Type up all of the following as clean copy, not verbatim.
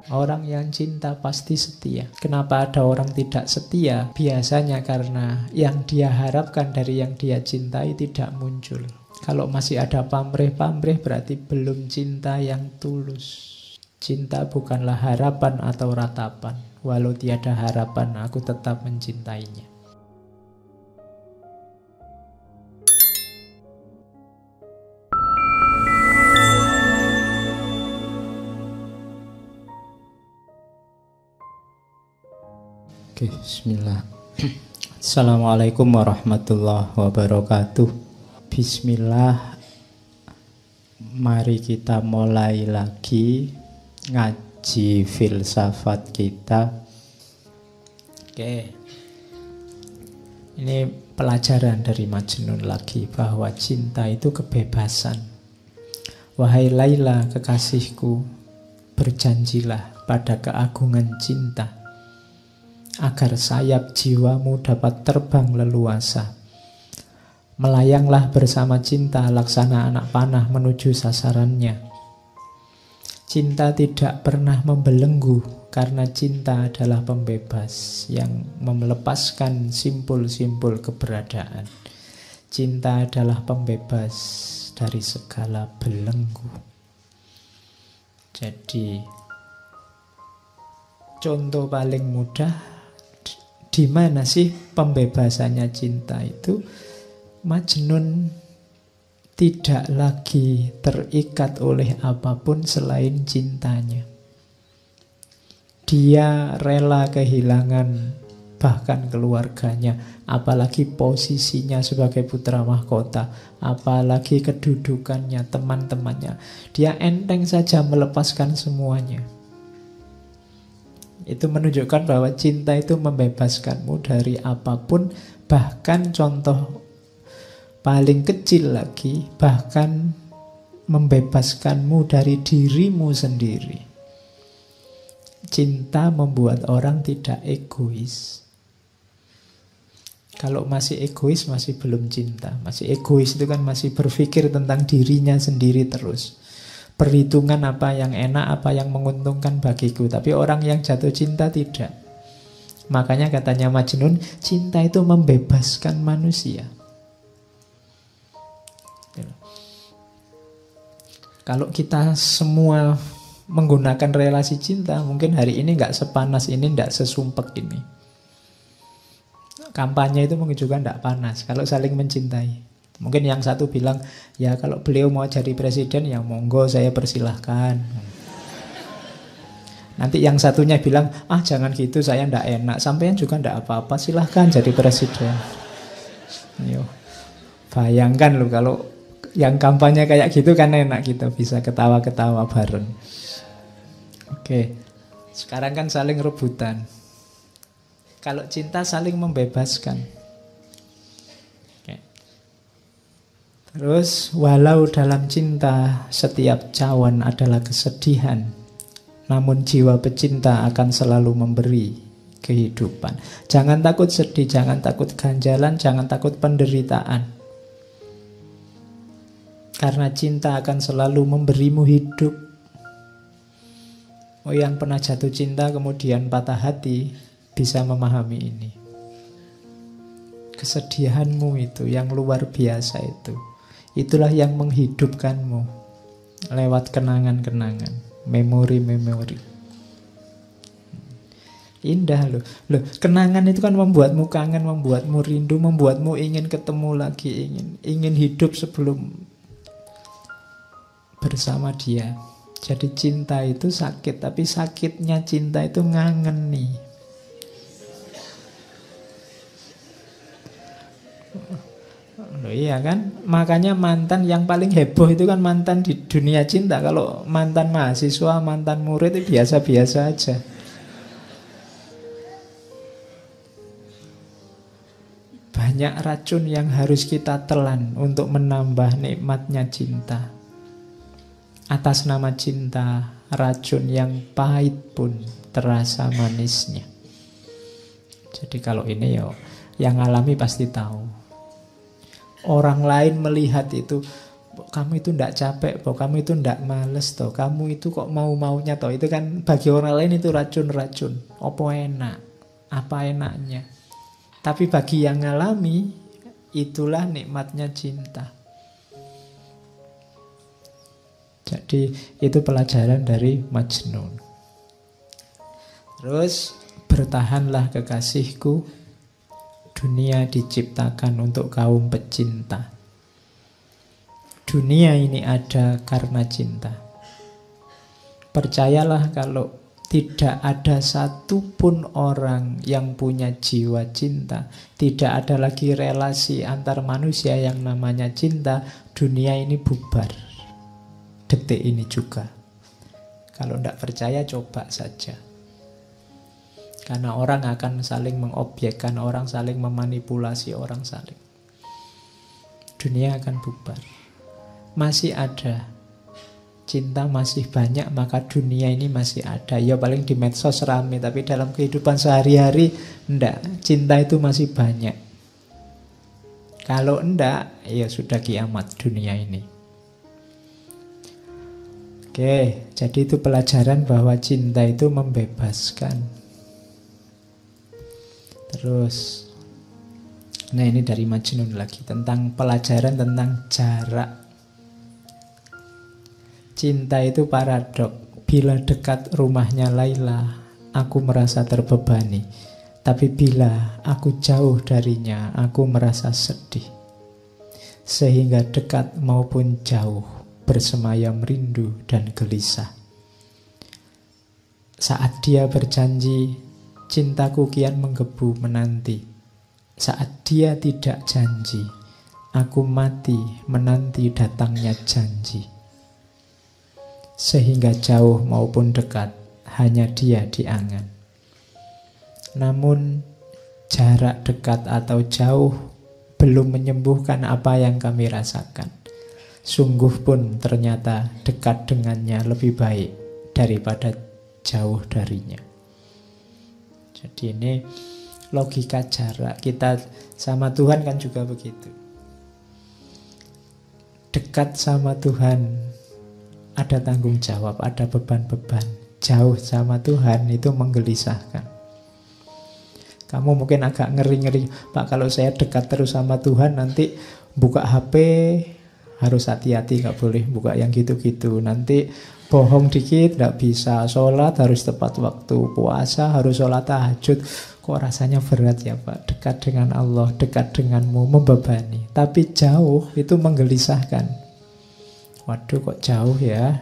Orang yang cinta pasti setia. Kenapa ada orang tidak setia? Biasanya karena yang dia harapkan dari yang dia cintai tidak muncul. Kalau masih ada pamrih-pamrih berarti belum cinta yang tulus. Cinta bukanlah harapan atau ratapan. Walau tiada harapan, aku tetap mencintainya. Oke, bismillah. Assalamualaikum warahmatullahi wabarakatuh. Bismillah. Mari kita mulai lagi ngaji filsafat kita. Oke. Ini pelajaran dari Majnun lagi, bahwa cinta itu kebebasan. Wahai Laila kekasihku, berjanjilah pada keagungan cinta agar sayap jiwamu dapat terbang leluasa. Melayanglah bersama cinta laksana anak panah menuju sasarannya. Cinta tidak pernah membelenggu karena cinta adalah pembebas yang melepaskan simpul-simpul keberadaan. Cinta adalah pembebas dari segala belenggu. Jadi contoh paling mudah, di mana sih pembebasannya cinta itu? Majnun tidak lagi terikat oleh apapun selain cintanya. Dia rela kehilangan bahkan keluarganya, apalagi posisinya sebagai putra mahkota, apalagi kedudukannya, teman-temannya. Dia enteng saja melepaskan semuanya. Itu menunjukkan bahwa cinta itu membebaskanmu dari apapun, bahkan contoh paling kecil lagi, bahkan membebaskanmu dari dirimu sendiri. Cinta membuat orang tidak egois. Kalau masih egois, masih belum cinta. Masih egois itu kan masih berpikir tentang dirinya sendiri terus. Perhitungan apa yang enak, apa yang menguntungkan bagiku. Tapi orang yang jatuh cinta tidak. Makanya katanya Majnun, cinta itu membebaskan manusia. Kalau kita semua menggunakan relasi cinta, mungkin hari ini nggak sepanas ini, nggak sesumpek ini. Kampanye itu mungkin juga nggak panas kalau saling mencintai. Mungkin yang satu bilang, ya kalau beliau mau jadi presiden, ya monggo saya persilahkan. Nanti yang satunya bilang, jangan gitu, saya ndak enak. Sampean juga ndak apa-apa, silahkan jadi presiden. Yo, bayangkan loh kalau yang kampanye kayak gitu kan enak, kita bisa ketawa-ketawa bareng. Oke, sekarang kan saling rebutan. Kalau cinta saling membebaskan. Terus, walau dalam cinta setiap cawan adalah kesedihan, namun jiwa pecinta akan selalu memberi kehidupan. Jangan takut sedih, jangan takut ganjalan, jangan takut penderitaan. Karena cinta akan selalu memberimu hidup. Oh, yang pernah jatuh cinta kemudian patah hati bisa memahami ini. Kesedihanmu itu yang luar biasa itu. Itulah yang menghidupkanmu lewat kenangan-kenangan, memori-memori. Indah loh. Kenangan itu kan membuatmu kangen, membuatmu rindu, membuatmu ingin ketemu lagi, ingin hidup sebelum bersama dia. Jadi cinta itu sakit, tapi sakitnya cinta itu ngangen nih. Loh, iya kan? Makanya mantan yang paling heboh itu kan mantan di dunia cinta. Kalau mantan mahasiswa, mantan murid itu biasa-biasa aja. Banyak racun yang harus kita telan untuk menambah nikmatnya cinta. Atas nama cinta, racun yang pahit pun terasa manisnya. Jadi kalau ini yang alami pasti tahu. Orang lain melihat itu, kamu itu ndak capek, kamu itu ndak males toh, kamu itu kok mau-maunya toh. Itu kan bagi orang lain itu racun-racun. Apa enaknya. Tapi bagi yang ngalami, itulah nikmatnya cinta. Jadi itu pelajaran dari Majnun. Terus, bertahanlah kekasihku, dunia diciptakan untuk kaum pecinta. Dunia ini ada karena cinta. Percayalah kalau tidak ada satupun orang yang punya jiwa cinta, tidak ada lagi relasi antar manusia yang namanya cinta, dunia ini bubar. Detik ini juga. Kalau tidak percaya, coba saja. Karena orang akan saling mengobjekkan, orang saling memanipulasi, orang saling. Dunia akan bubar. Masih ada cinta, masih banyak, maka dunia ini masih ada. Ya paling di medsos rame, tapi dalam kehidupan sehari-hari enggak, cinta itu masih banyak. Kalau enggak, ya sudah kiamat dunia ini. Oke, jadi itu pelajaran bahwa cinta itu membebaskan. Terus, nah ini dari Majnun lagi, tentang pelajaran tentang jarak. Cinta itu paradok. Bila dekat rumahnya Laila, aku merasa terbebani. Tapi bila aku jauh darinya, aku merasa sedih. Sehingga dekat maupun jauh, bersemayam rindu dan gelisah. Saat dia berjanji, cintaku kian menggebu menanti. Saat dia tidak janji, aku mati menanti datangnya janji. Sehingga jauh maupun dekat, hanya dia di angan. Namun jarak dekat atau jauh belum menyembuhkan apa yang kami rasakan. Sungguh pun ternyata dekat dengannya lebih baik daripada jauh darinya. Jadi ini logika jarak. Kita sama Tuhan kan juga begitu. Dekat sama Tuhan ada tanggung jawab, ada beban-beban. Jauh sama Tuhan itu menggelisahkan. Kamu mungkin agak ngeri-ngeri, Pak, kalau saya dekat terus sama Tuhan, nanti buka HP harus hati-hati, gak boleh buka yang gitu-gitu. Nanti bohong dikit gak bisa, sholat harus tepat waktu, puasa harus sholat tahajud. Kok rasanya berat ya Pak, dekat dengan Allah, dekat denganmu, membebani. Tapi jauh itu menggelisahkan. Waduh kok jauh ya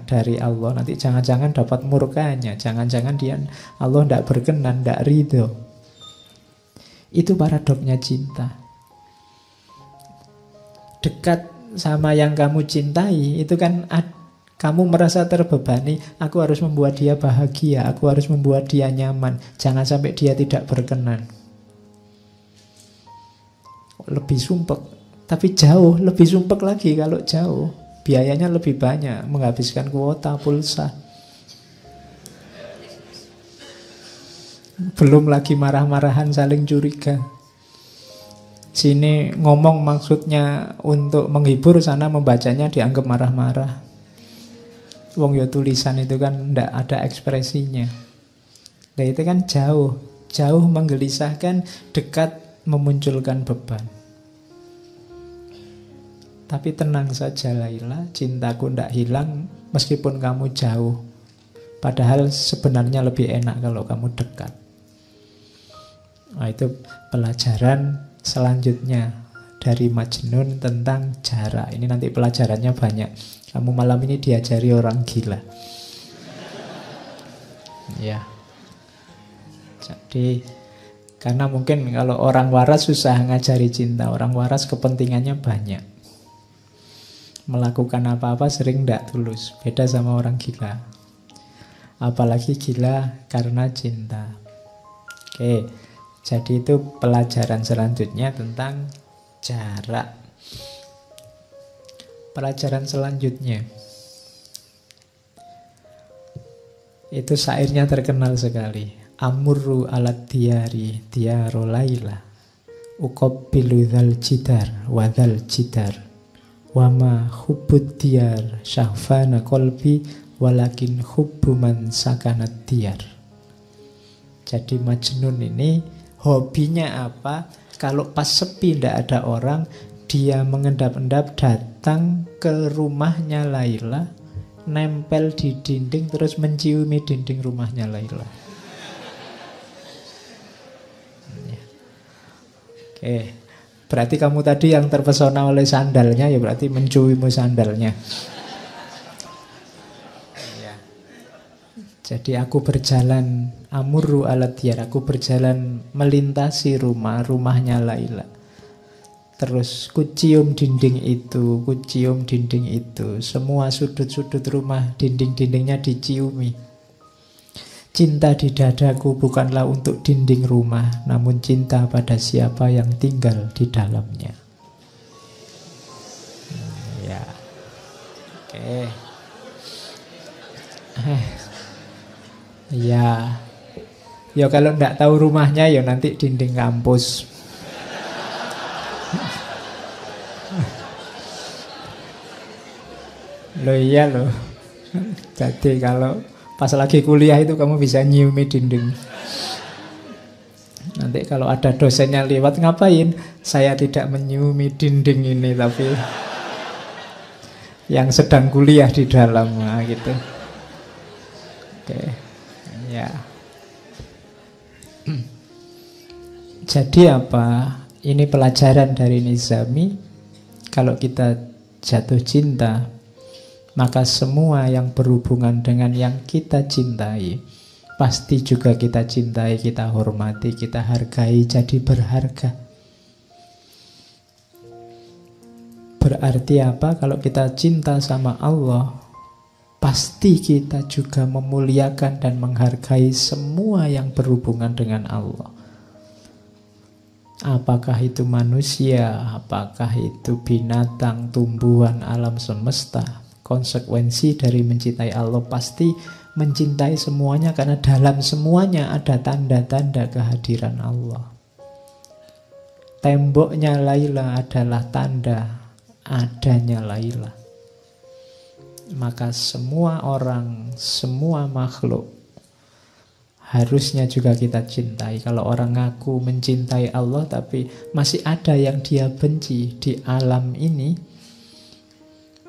dari Allah, nanti jangan-jangan dapat murkanya, jangan-jangan Allah tidak berkenan, tidak ridho. Itu paradoknya cinta. Dekat sama yang kamu cintai, itu kan kamu merasa terbebani, aku harus membuat dia bahagia, aku harus membuat dia nyaman, jangan sampai dia tidak berkenan. Lebih sumpek, tapi jauh, lebih sumpek lagi kalau jauh. Biayanya lebih banyak, menghabiskan kuota, pulsa. Belum lagi marah-marahan, saling curiga. Sini ngomong maksudnya untuk menghibur, sana membacanya dianggap marah-marah. Wong yo tulisan itu kan ndak ada ekspresinya. Nah itu kan jauh. Jauh menggelisahkan, dekat memunculkan beban. Tapi tenang saja Laila, cintaku ndak hilang meskipun kamu jauh. Padahal sebenarnya lebih enak kalau kamu dekat. Nah, itu pelajaran selanjutnya dari Majnun tentang jarak. Ini nanti pelajarannya banyak. Kamu malam ini diajari orang gila. Ya. Jadi karena mungkin kalau orang waras susah ngajari cinta. Orang waras kepentingannya banyak. Melakukan apa-apa sering tidak tulus. Beda sama orang gila. Apalagi gila karena cinta. Oke, jadi itu pelajaran selanjutnya tentang jarak. Pelajaran selanjutnya itu syairnya terkenal sekali. Amurru alat diyari diyaro laila uqabbilu dzal jidar wa dzal jidar Wama hubbud diyar syahfana qalbi walakin hubbu man sakanat diyar. Jadi Majnun ini hobinya apa? Kalau pas sepi tidak ada orang, dia mengendap-endap datang ke rumahnya Laila, nempel di dinding terus menciumi dinding rumahnya Laila. Oke, berarti kamu tadi yang terpesona oleh sandalnya, ya berarti menciumi sandalnya. Jadi aku berjalan amurru ala diyar, aku berjalan melintasi rumahnya Laila. Terus kucium dinding itu, kucium dinding itu. Semua sudut-sudut rumah, dinding-dindingnya diciumi. Cinta di dadaku bukanlah untuk dinding rumah, namun cinta pada siapa yang tinggal di dalamnya. Ya, oke. Ya, ya kalau nggak tahu rumahnya ya nanti dinding kampus. Loh iya loh. Jadi kalau pas lagi kuliah itu kamu bisa nyiumi dinding. Nanti kalau ada dosennya lewat, ngapain? Saya tidak menyiumi dinding ini, tapi yang sedang kuliah di dalam, nah, gitu. Oke. Ya. Jadi apa? Ini pelajaran dari Nizami. Kalau kita jatuh cinta, maka semua yang berhubungan dengan yang kita cintai pasti juga kita cintai, kita hormati, kita hargai, jadi berharga. Berarti apa? Kalau kita cinta sama Allah, pasti kita juga memuliakan dan menghargai semua yang berhubungan dengan Allah. Apakah itu manusia, apakah itu binatang, tumbuhan, alam semesta. Konsekuensi dari mencintai Allah pasti mencintai semuanya, karena dalam semuanya ada tanda-tanda kehadiran Allah. Temboknya Laila adalah tanda adanya Laila. Maka semua orang, semua makhluk harusnya juga kita cintai. Kalau orang ngaku mencintai Allah tapi masih ada yang dia benci di alam ini,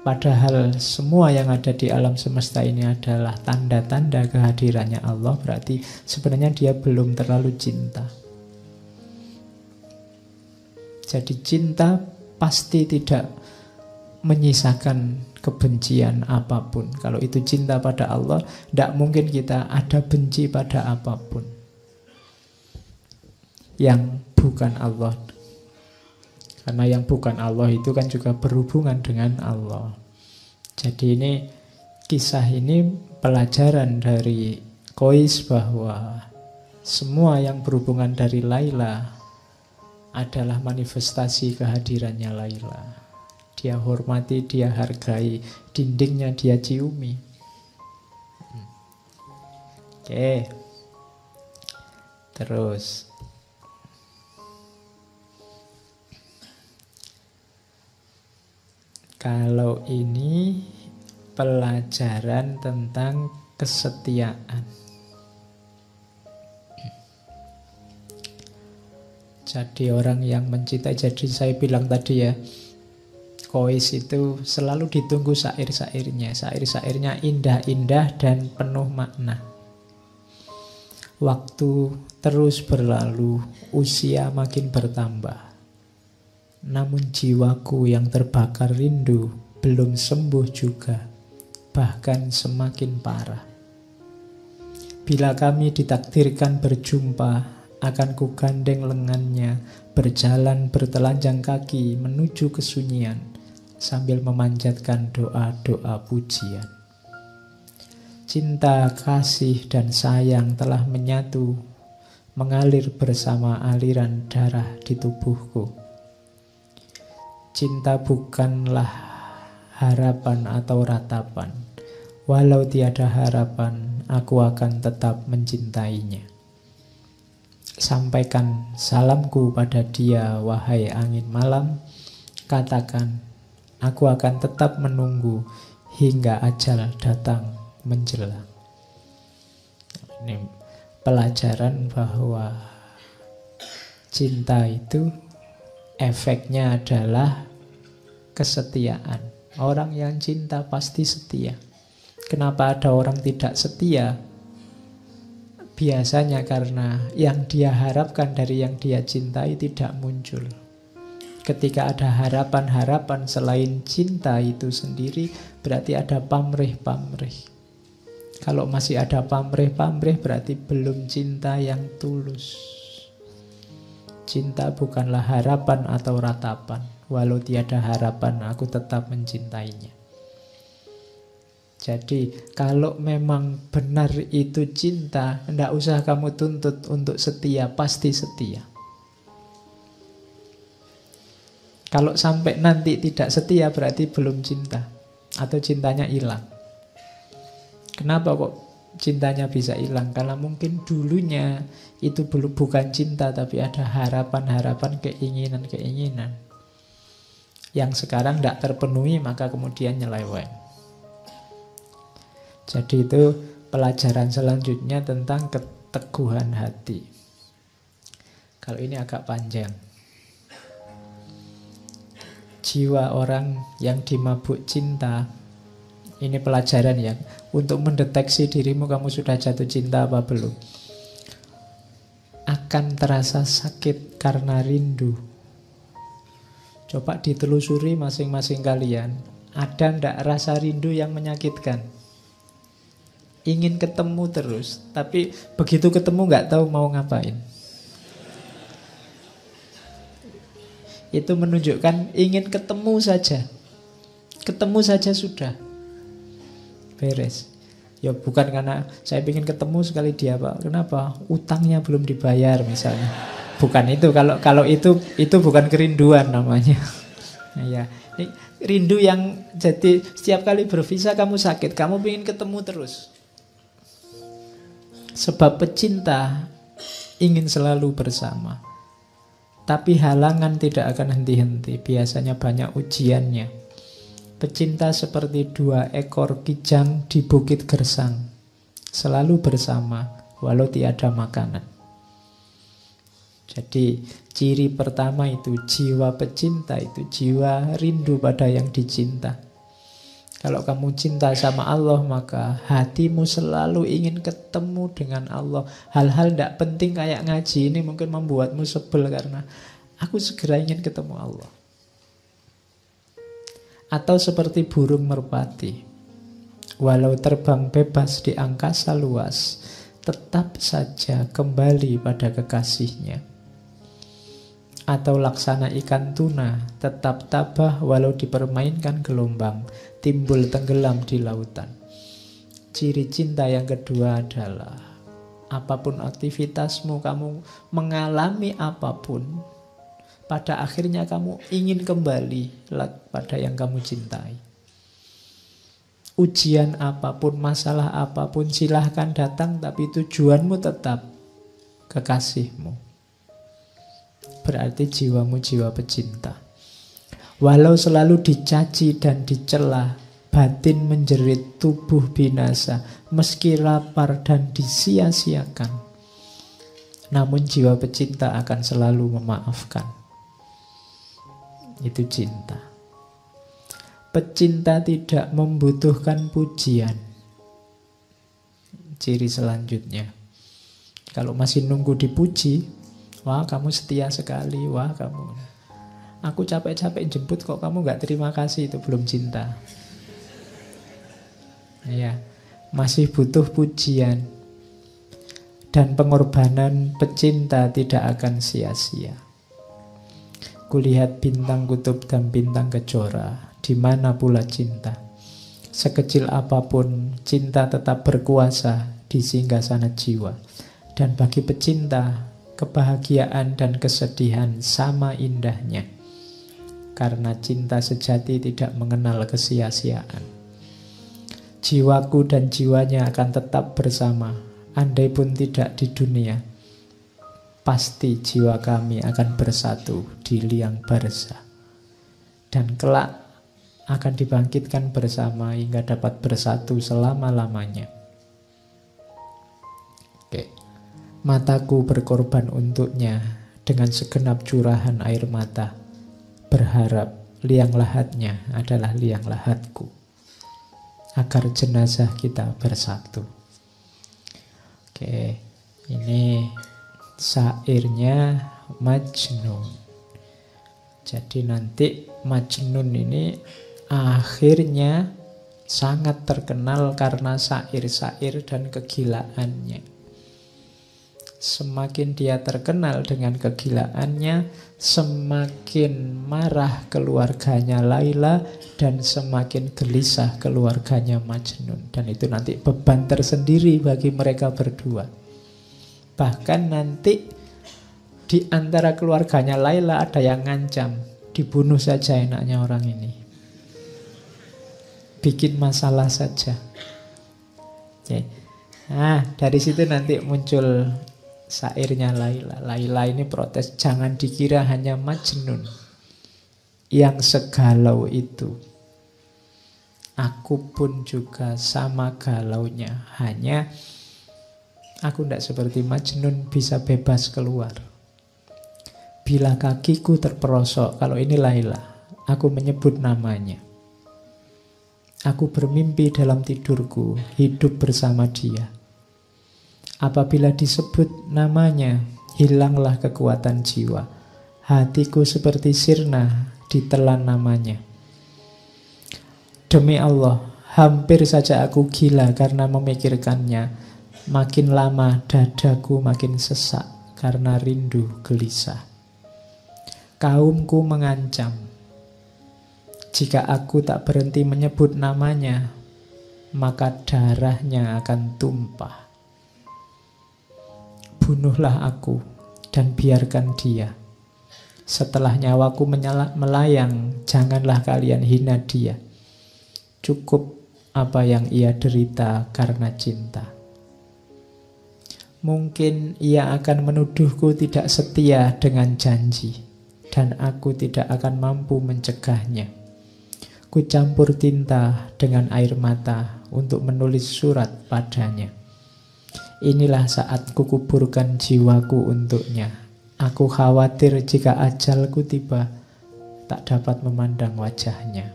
padahal semua yang ada di alam semesta ini adalah tanda-tanda kehadirannya Allah, berarti sebenarnya dia belum terlalu cinta. Jadi cinta pasti tidak menyisakan kebencian apapun. Kalau itu cinta pada Allah, tidak mungkin kita ada benci pada apapun yang bukan Allah. Karena yang bukan Allah itu kan juga berhubungan dengan Allah. Jadi ini, kisah ini pelajaran dari Qais bahwa semua yang berhubungan dari Laila adalah manifestasi kehadirannya Laila. Dia hormati, dia hargai, dindingnya dia ciumi. Oke. Terus kalau ini pelajaran tentang kesetiaan. Jadi orang yang mencintai, jadi saya bilang tadi ya, Qais itu selalu ditunggu syair-syairnya. Syair-syairnya indah-indah dan penuh makna. Waktu terus berlalu, usia makin bertambah. Namun jiwaku yang terbakar rindu belum sembuh juga, bahkan semakin parah. Bila kami ditakdirkan berjumpa, akan kugandeng lengannya, berjalan bertelanjang kaki menuju kesunyian, sambil memanjatkan doa-doa pujian. Cinta, kasih, dan sayang telah menyatu, mengalir bersama aliran darah di tubuhku. Cinta bukanlah harapan atau ratapan. Walau tiada harapan, aku akan tetap mencintainya. Sampaikan salamku pada dia, wahai angin malam. Katakan, Aku akan tetap menunggu hingga ajal datang menjelang. Ini pelajaran bahwa cinta itu efeknya adalah kesetiaan. Orang yang cinta pasti setia. Kenapa ada orang tidak setia? Biasanya karena yang dia harapkan dari yang dia cintai tidak muncul. Ketika ada harapan-harapan selain cinta itu sendiri, berarti ada pamrih-pamrih. Kalau masih ada pamrih-pamrih, berarti belum cinta yang tulus. Cinta bukanlah harapan atau ratapan. Walau tiada harapan, aku tetap mencintainya. Jadi kalau memang benar itu cinta, tidak usah kamu tuntut untuk setia, pasti setia. Kalau sampai nanti tidak setia berarti belum cinta, atau cintanya hilang. Kenapa kok cintanya bisa hilang? Karena mungkin dulunya itu bukan cinta, tapi ada harapan-harapan, keinginan-keinginan yang sekarang tidak terpenuhi, maka kemudian nyeleweng. Jadi itu pelajaran selanjutnya tentang keteguhan hati. Kalau ini agak panjang. Jiwa orang yang dimabuk cinta, ini pelajaran ya, untuk mendeteksi dirimu kamu sudah jatuh cinta apa belum. Akan terasa sakit karena rindu. Coba ditelusuri masing-masing kalian, ada ndak rasa rindu yang menyakitkan? Ingin ketemu terus, tapi begitu ketemu nggak tahu mau ngapain. Itu menunjukkan ingin ketemu saja. Ketemu saja sudah. Beres. Ya bukan karena saya ingin ketemu sekali dia, Pak. Kenapa? Utangnya belum dibayar misalnya. Bukan itu. Kalau itu bukan kerinduan namanya. Ya, ini rindu yang jadi setiap kali bervisa kamu sakit, kamu ingin ketemu terus. Sebab pecinta ingin selalu bersama. Tapi halangan tidak akan henti-henti. Biasanya banyak ujiannya. Pecinta seperti dua ekor kijang di bukit gersang, selalu bersama walau tiada makanan. Jadi ciri pertama itu jiwa pecinta, itu jiwa rindu pada yang dicinta. Kalau kamu cinta sama Allah, maka hatimu selalu ingin ketemu dengan Allah. Hal-hal tidak penting kayak ngaji ini mungkin membuatmu sebel karena aku segera ingin ketemu Allah. Atau seperti burung merpati, walau terbang bebas di angkasa luas, tetap saja kembali pada kekasihnya. Atau laksana ikan tuna, tetap tabah walau dipermainkan gelombang, timbul tenggelam di lautan. Ciri cinta yang kedua adalah apapun aktivitasmu, kamu mengalami apapun, pada akhirnya kamu ingin kembali pada yang kamu cintai. Ujian apapun, masalah apapun, silahkan datang, tapi tujuanmu tetap kekasihmu. Berarti jiwamu jiwa pecinta. Walau selalu dicaci dan dicela, batin menjerit, tubuh binasa, meski lapar dan disia-siakan, namun jiwa pecinta akan selalu memaafkan. Itu cinta. Pecinta tidak membutuhkan pujian. Ciri selanjutnya, kalau masih nunggu dipuji, wah kamu setia sekali, wah kamu, aku capek-capek jemput kok kamu gak terima kasih, itu belum cinta. Ya, masih butuh pujian. Dan pengorbanan pecinta tidak akan sia-sia. Kulihat bintang kutub dan bintang kejora, di mana pula cinta. Sekecil apapun, cinta tetap berkuasa di singgasana jiwa. Dan bagi pecinta, kebahagiaan dan kesedihan sama indahnya. Karena cinta sejati tidak mengenal kesia-siaan. Jiwaku dan jiwanya akan tetap bersama, andai pun tidak di dunia. Pasti jiwa kami akan bersatu di liang barza. Dan kelak akan dibangkitkan bersama hingga dapat bersatu selama-lamanya. Oke. Mataku berkorban untuknya dengan segenap curahan air mata, berharap liang lahatnya adalah liang lahatku, agar jenazah kita bersatu. Oke, ini syairnya Majnun. Jadi nanti Majnun ini akhirnya sangat terkenal karena syair-syair dan kegilaannya. Semakin dia terkenal dengan kegilaannya, semakin marah keluarganya Laila dan semakin gelisah keluarganya Majnun. Dan itu nanti beban tersendiri bagi mereka berdua. Bahkan nanti di antara keluarganya Laila ada yang ngancam, dibunuh saja enaknya orang ini, bikin masalah saja. Oke. Nah, dari situ nanti muncul syairnya Laila. Laila ini protes, jangan dikira hanya Majnun yang segalau itu. Aku pun juga sama galaunya. Hanya aku tidak seperti Majnun bisa bebas keluar. Bila kakiku terperosok, kalau ini Laila, aku menyebut namanya. Aku bermimpi dalam tidurku, hidup bersama dia. Apabila disebut namanya, hilanglah kekuatan jiwa. Hatiku seperti sirna ditelan namanya. Demi Allah, hampir saja aku gila karena memikirkannya. Makin lama dadaku makin sesak karena rindu gelisah. Kaumku mengancam, jika aku tak berhenti menyebut namanya, maka darahnya akan tumpah. Bunuhlah aku dan biarkan dia. Setelah nyawaku melayang, janganlah kalian hina dia. Cukup apa yang ia derita karena cinta. Mungkin ia akan menuduhku tidak setia dengan janji, dan aku tidak akan mampu mencegahnya. Ku campur tinta dengan air mata untuk menulis surat padanya. Inilah saat kukuburkan jiwaku untuknya. Aku khawatir jika ajalku tiba, tak dapat memandang wajahnya.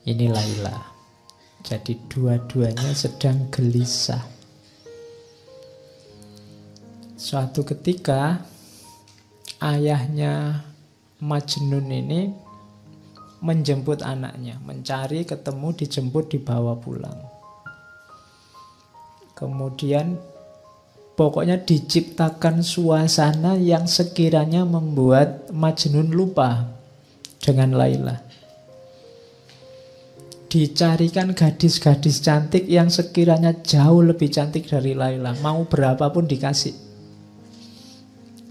Ini Laila. Jadi dua-duanya sedang gelisah. Suatu ketika ayahnya Majnun ini menjemput anaknya, mencari, ketemu, dijemput, dibawa pulang. Kemudian pokoknya diciptakan suasana yang sekiranya membuat Majnun lupa dengan Laila. Dicarikan gadis-gadis cantik yang sekiranya jauh lebih cantik dari Laila. Mau berapapun dikasih.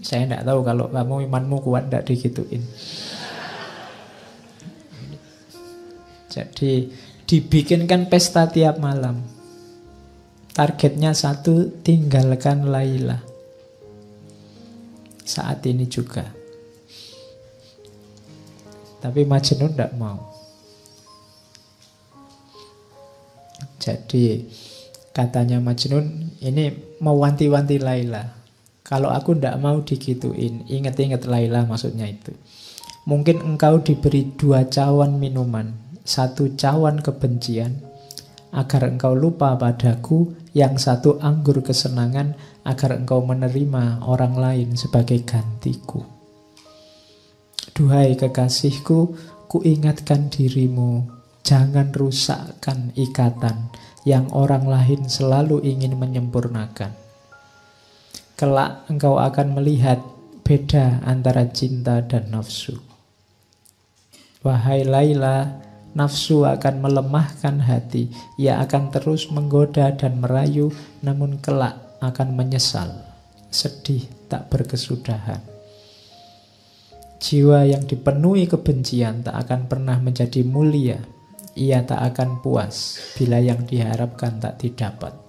Saya tidak tahu kalau kamu imanmu kuat tidak digituin. Jadi dibikinkan pesta tiap malam. Targetnya satu, tinggalkan Laila. Saat ini juga. Tapi Majnun tidak mau. Jadi katanya Majnun ini mewanti-wanti Laila. Kalau aku tidak mau digituin, ingat-ingat Laila maksudnya itu. Mungkin engkau diberi 2 cawan minuman, 1 cawan kebencian, agar engkau lupa padaku, yang 1 anggur kesenangan, agar engkau menerima orang lain sebagai gantiku. Duhai kekasihku, ku ingatkan dirimu, jangan rusakkan ikatan yang orang lain selalu ingin menyempurnakan. Kelak engkau akan melihat beda antara cinta dan nafsu. Wahai Laila, nafsu akan melemahkan hati. Ia akan terus menggoda dan merayu, namun kelak akan menyesal, sedih tak berkesudahan. Jiwa yang dipenuhi kebencian tak akan pernah menjadi mulia. Ia tak akan puas bila yang diharapkan tak didapat.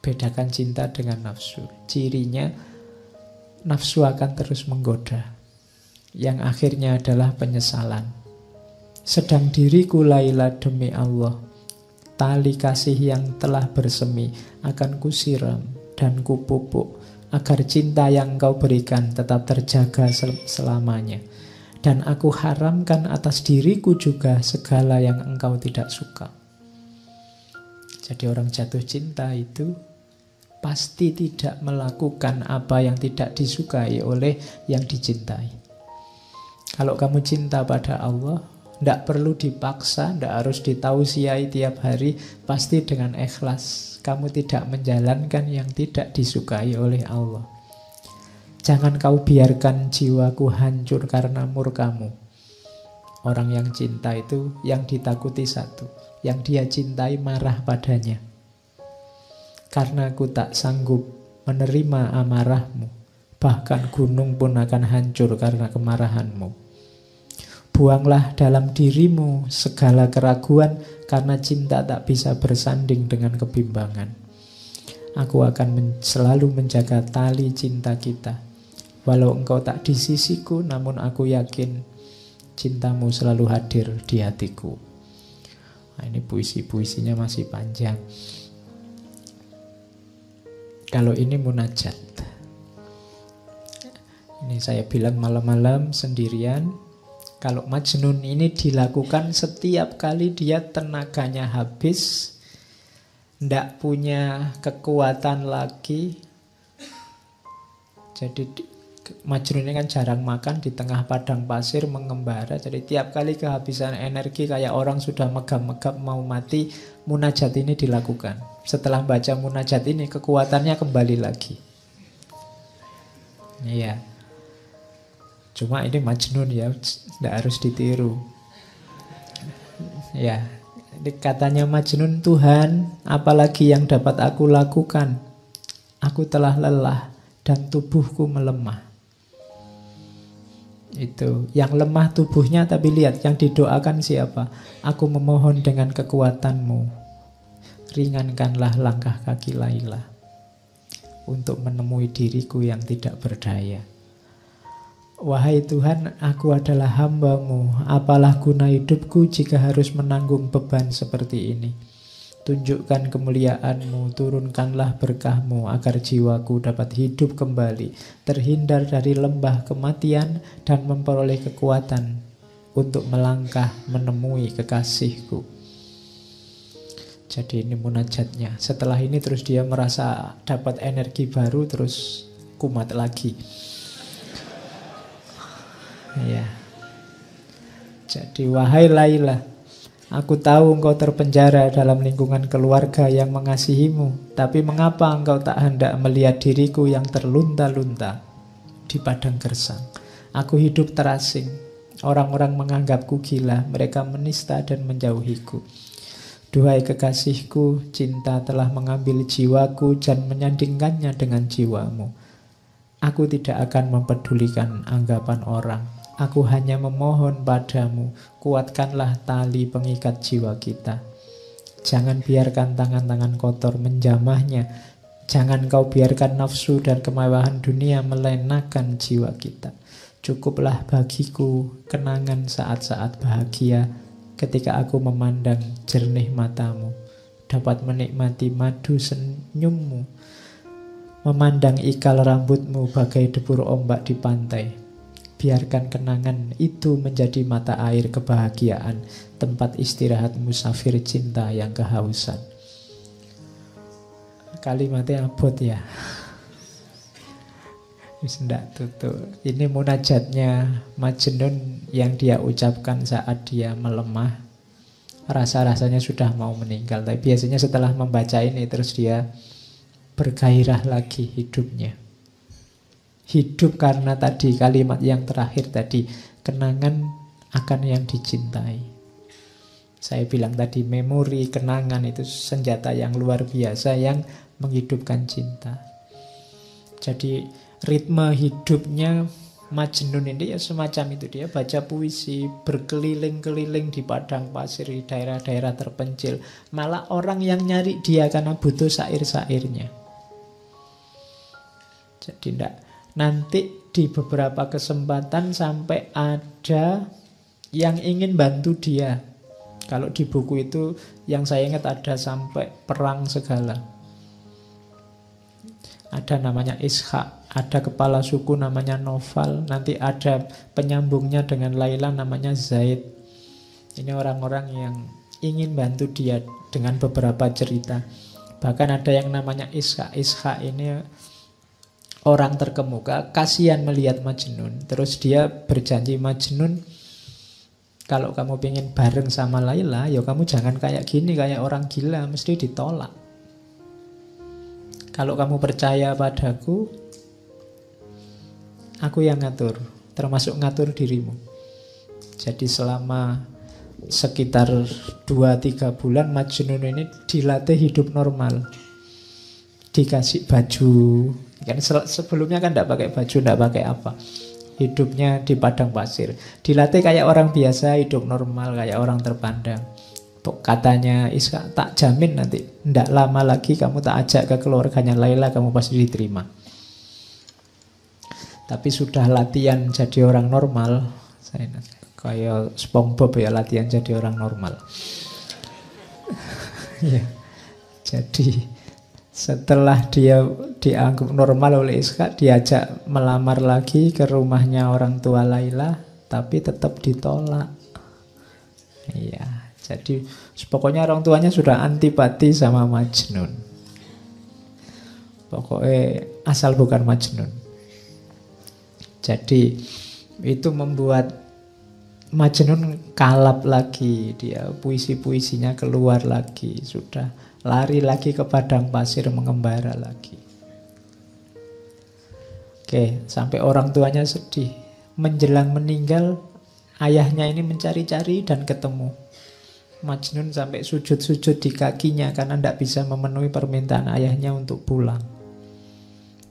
Bedakan cinta dengan nafsu. Cirinya nafsu akan terus menggoda, yang akhirnya adalah penyesalan. Sedang diriku Laila demi Allah, tali kasih yang telah bersemi akan kusiram dan kupupuk, agar cinta yang engkau berikan tetap terjaga selamanya. Dan aku haramkan atas diriku juga segala yang engkau tidak suka. Jadi orang jatuh cinta itu pasti tidak melakukan apa yang tidak disukai oleh yang dicintai. Kalau kamu cinta pada Allah, tidak perlu dipaksa, tidak harus ditausiai tiap hari, pasti dengan ikhlas. Kamu tidak menjalankan yang tidak disukai oleh Allah. Jangan kau biarkan jiwaku hancur karena murkamu. Orang yang cinta itu yang ditakuti satu, yang dia cintai marah padanya. Karena aku tak sanggup menerima amarahmu, bahkan gunung pun akan hancur karena kemarahanmu. Buanglah dalam dirimu segala keraguan, karena cinta tak bisa bersanding dengan kebimbangan. Aku akan selalu menjaga tali cinta kita. Walau engkau tak di sisiku, namun aku yakin cintamu selalu hadir di hatiku. Nah, ini puisi-puisinya masih panjang. Kalau ini munajat. Ini saya bilang malam-malam sendirian. Kalau Majnun ini dilakukan setiap kali dia tenaganya habis, ndak punya kekuatan lagi. Jadi Majnun ini kan jarang makan, di tengah padang pasir mengembara. Jadi tiap kali kehabisan energi kayak orang sudah megap-megap mau mati, munajat ini dilakukan. Setelah baca munajat ini kekuatannya kembali lagi. Iya. Cuma ini Majnun ya, tidak harus ditiru. Ya, katanya Majnun, Tuhan, apalagi yang dapat aku lakukan? Aku telah lelah dan tubuhku melemah. Itu, yang lemah tubuhnya, tapi lihat yang didoakan siapa? Aku memohon dengan kekuatanmu, ringankanlah langkah kaki Laila untuk menemui diriku yang tidak berdaya. Wahai Tuhan, aku adalah hamba-Mu. Apalah guna hidupku jika harus menanggung beban seperti ini? Tunjukkan kemuliaan-Mu, turunkanlah berkah-Mu agar jiwaku dapat hidup kembali, terhindar dari lembah kematian dan memperoleh kekuatan untuk melangkah menemui kekasihku. Jadi ini munajatnya. Setelah ini terus dia merasa dapat energi baru, terus kumat lagi. Ya. Jadi wahai Laila, aku tahu engkau terpenjara dalam lingkungan keluarga yang mengasihimu, tapi mengapa engkau tak hendak melihat diriku yang terlunta-lunta di padang gersang? Aku hidup terasing, orang-orang menganggapku gila, mereka menista dan menjauhiku. Duhai kekasihku, cinta telah mengambil jiwaku dan menyandingkannya dengan jiwamu. Aku tidak akan mempedulikan anggapan orang. Aku hanya memohon padamu, kuatkanlah tali pengikat jiwa kita. Jangan biarkan tangan-tangan kotor menjamahnya. Jangan kau biarkan nafsu dan kemewahan dunia melenakan jiwa kita. Cukuplah bagiku kenangan saat-saat bahagia ketika aku memandang jernih matamu, dapat menikmati madu senyummu, memandang ikal rambutmu bagai debur ombak di pantai. Biarkan kenangan itu menjadi mata air kebahagiaan, tempat istirahat musafir cinta yang kehausan. Kalimatnya abot ya. Ndak tutup. Ini munajatnya Majnun yang dia ucapkan saat dia melemah. Rasa-rasanya sudah mau meninggal. Tapi biasanya setelah membaca ini terus dia bergairah lagi hidupnya. Hidup karena tadi kalimat yang terakhir tadi, kenangan akan yang dicintai. Saya bilang tadi memori, kenangan itu senjata yang luar biasa yang menghidupkan cinta. Jadi ritme hidupnya Majnun ini ya semacam itu. Dia baca puisi, berkeliling-keliling di padang pasir, di daerah-daerah terpencil. Malah orang yang nyari dia karena butuh syair-syairnya. Jadi nanti di beberapa kesempatan sampai ada yang ingin bantu dia. Kalau di buku itu yang saya ingat ada sampai perang segala. Ada namanya Ishak, ada kepala suku namanya Noval, nanti ada penyambungnya dengan Laila namanya Zaid. Ini orang-orang yang ingin bantu dia dengan beberapa cerita. Bahkan ada yang namanya Ishak. Ishak ini orang terkemuka, kasihan melihat Majnun. Terus dia berjanji, Majnun, kalau kamu pengen bareng sama Laila, ya kamu jangan kayak gini, kayak orang gila, mesti ditolak. Kalau kamu percaya padaku, aku yang ngatur, termasuk ngatur dirimu. Jadi selama sekitar 2-3 bulan Majnun ini dilatih hidup normal. Dikasih baju, kan sebelumnya kan tidak pakai baju, tidak pakai apa. Hidupnya di padang pasir. Dilatih kayak orang biasa, hidup normal, kayak orang terpandang. Katanya Ishak, tak jamin nanti tidak lama lagi kamu tak ajak ke keluarganya Laila, kamu pasti diterima. Tapi sudah latihan jadi orang normal. Saya kayak SpongeBob ya, latihan jadi orang normal. Ya, jadi setelah dia dianggap normal oleh Ishak, diajak melamar lagi ke rumahnya orang tua Laila, tapi tetap ditolak. Iya, jadi pokoknya orang tuanya sudah antipati sama Majnun. Pokoknya asal bukan Majnun. Jadi itu membuat Majnun kalap lagi, dia puisi-puisinya keluar lagi, sudah lari lagi ke padang pasir mengembara lagi. Oke, sampai orang tuanya sedih. Menjelang meninggal, ayahnya ini mencari-cari dan ketemu. Majnun sampai sujud-sujud di kakinya karena tidak bisa memenuhi permintaan ayahnya untuk pulang.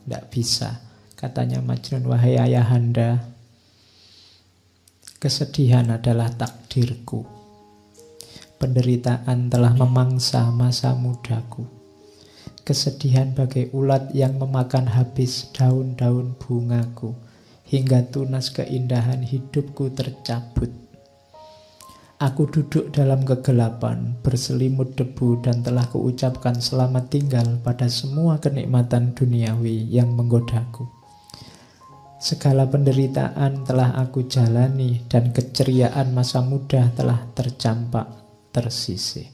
Tidak bisa. Katanya Majnun, wahai ayahanda, kesedihan adalah takdirku. Penderitaan telah memangsa masa mudaku. Kesedihan bagai ulat yang memakan habis daun-daun bungaku, hingga tunas keindahan hidupku tercabut. Aku duduk dalam kegelapan, berselimut debu, dan telah kuucapkan selamat tinggal pada semua kenikmatan duniawi yang menggodaku. Segala penderitaan telah aku jalani, dan keceriaan masa muda telah tercampak tersisih.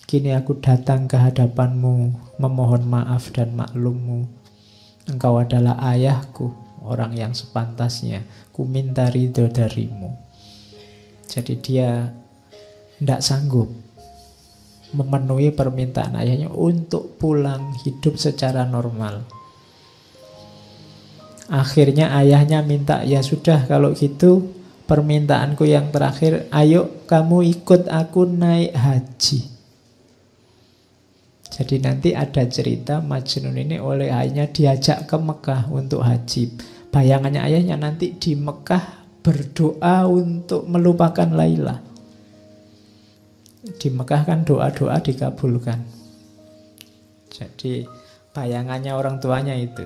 Kini aku datang ke hadapanmu, memohon maaf dan maklummu. Engkau adalah ayahku, orang yang sepantasnya ku minta ridho darimu. Jadi dia tidak sanggup memenuhi permintaan ayahnya untuk pulang hidup secara normal. Akhirnya ayahnya minta, ya sudah kalau gitu permintaanku yang terakhir, ayo kamu ikut aku naik haji. Jadi nanti ada cerita Majnun ini oleh ayahnya diajak ke Mekah untuk haji. Bayangannya ayahnya nanti di Mekah berdoa untuk melupakan Laila. Di Mekah kan doa-doa dikabulkan. Jadi bayangannya orang tuanya itu.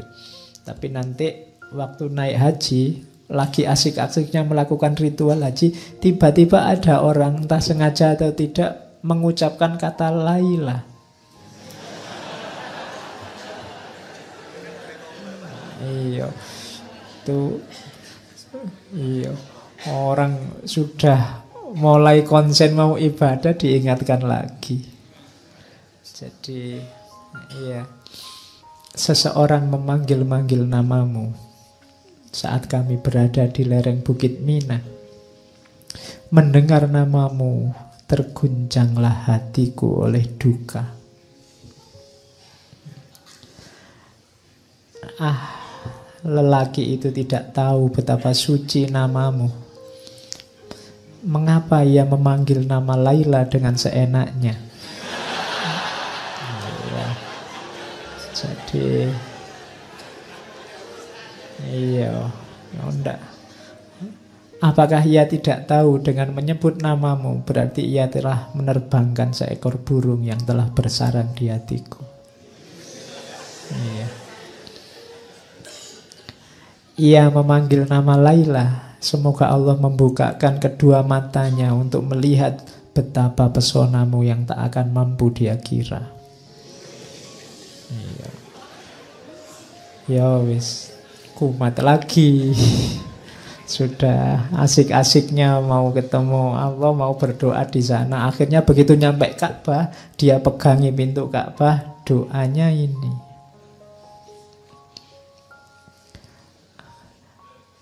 Tapi nanti waktu naik haji, lagi asik-asiknya melakukan ritual haji, tiba-tiba ada orang entah sengaja atau tidak mengucapkan kata Laila. Iya, itu iya, orang sudah mulai konsen mau ibadah diingatkan lagi. Jadi iya, seseorang memanggil-manggil namamu saat kami berada di lereng Bukit Mina. Mendengar namamu, terguncanglah hatiku oleh duka. Lelaki itu tidak tahu betapa suci namamu. Mengapa ia memanggil nama Laila dengan seenaknya? Ya. Jadi iya, enggak. Apakah ia tidak tahu dengan menyebut namamu berarti ia telah menerbangkan seekor burung yang telah bersarang di hatiku? Iya. Ia memanggil nama Laila Semoga Allah membukakan kedua matanya untuk melihat betapa pesonamu yang tak akan mampu dia kira. Iya. Ya wis, kumat lagi. Sudah asik-asiknya mau ketemu Allah, mau berdoa di sana. Akhirnya begitu nyampe Ka'bah, dia pegangi pintu Ka'bah, doanya ini.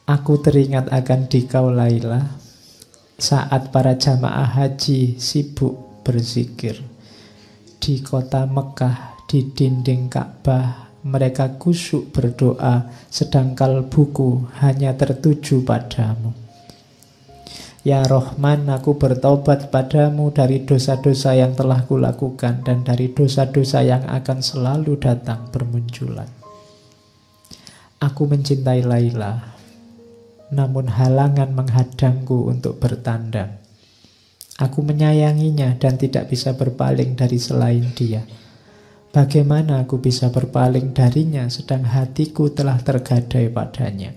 Aku teringat akan dikau Laila, saat para jamaah haji sibuk berzikir. Di kota Mekah, di dinding Ka'bah, mereka khusyuk berdoa, sedang kalbuku hanya tertuju padamu. Ya Rahman, aku bertobat padamu dari dosa-dosa yang telah kulakukan dan dari dosa-dosa yang akan selalu datang bermunculan. Aku mencintai Laila, namun halangan menghadangku untuk bertandang. Aku menyayanginya dan tidak bisa berpaling dari selain dia. Bagaimana aku bisa berpaling darinya sedang hatiku telah tergadai padanya?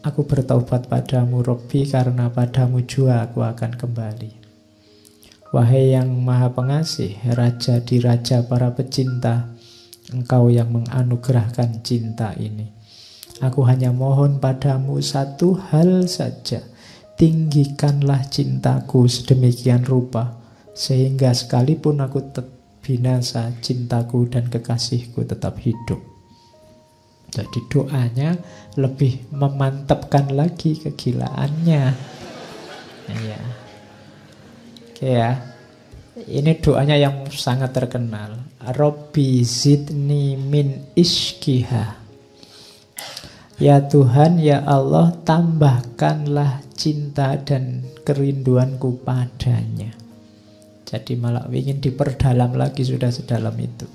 Aku bertaubat padamu Robbi, karena padamu jua aku akan kembali. Wahai yang maha pengasih, raja di raja para pecinta, engkau yang menganugerahkan cinta ini. Aku hanya mohon padamu satu hal saja, tinggikanlah cintaku sedemikian rupa, sehingga sekalipun aku binasa, cintaku dan kekasihku tetap hidup. Jadi doanya lebih memantapkan lagi kegilaannya. Ya. Oke ya. Ini doanya yang sangat terkenal. Robbi zidni min ishkiha. Ya Tuhan, ya Allah, tambahkanlah cinta dan kerinduanku padanya. Jadi malah ingin diperdalam lagi, sudah sedalam itu.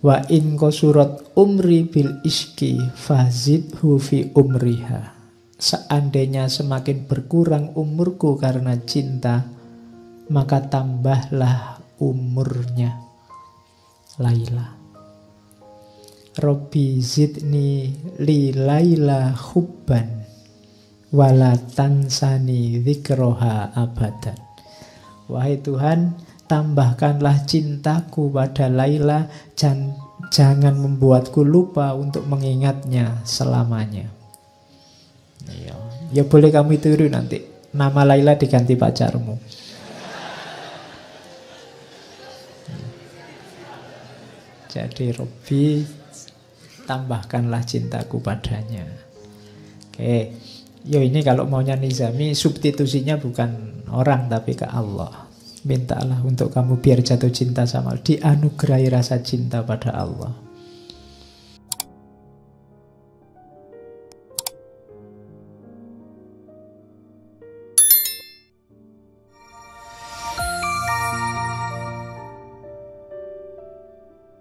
Wa in qasurat umri bil iski fazidhu fi umriha. Seandainya semakin berkurang umurku karena cinta, maka tambahlah umurnya Laila. Robbi zidni li Laila hubban wala tansani dzikroha abadan. Wahai Tuhan, tambahkanlah cintaku pada Laila, jangan membuatku lupa untuk mengingatnya selamanya. Ya boleh kamu tiru nanti, nama Laila diganti pacarmu. Jadi Robbi, tambahkanlah cintaku padanya. Oke. Yo, ini kalau maunya Nizami, substitusinya bukan orang tapi ke Allah. Mintalah untuk kamu biar jatuh cinta sama Allah, dianugerahi rasa cinta pada Allah.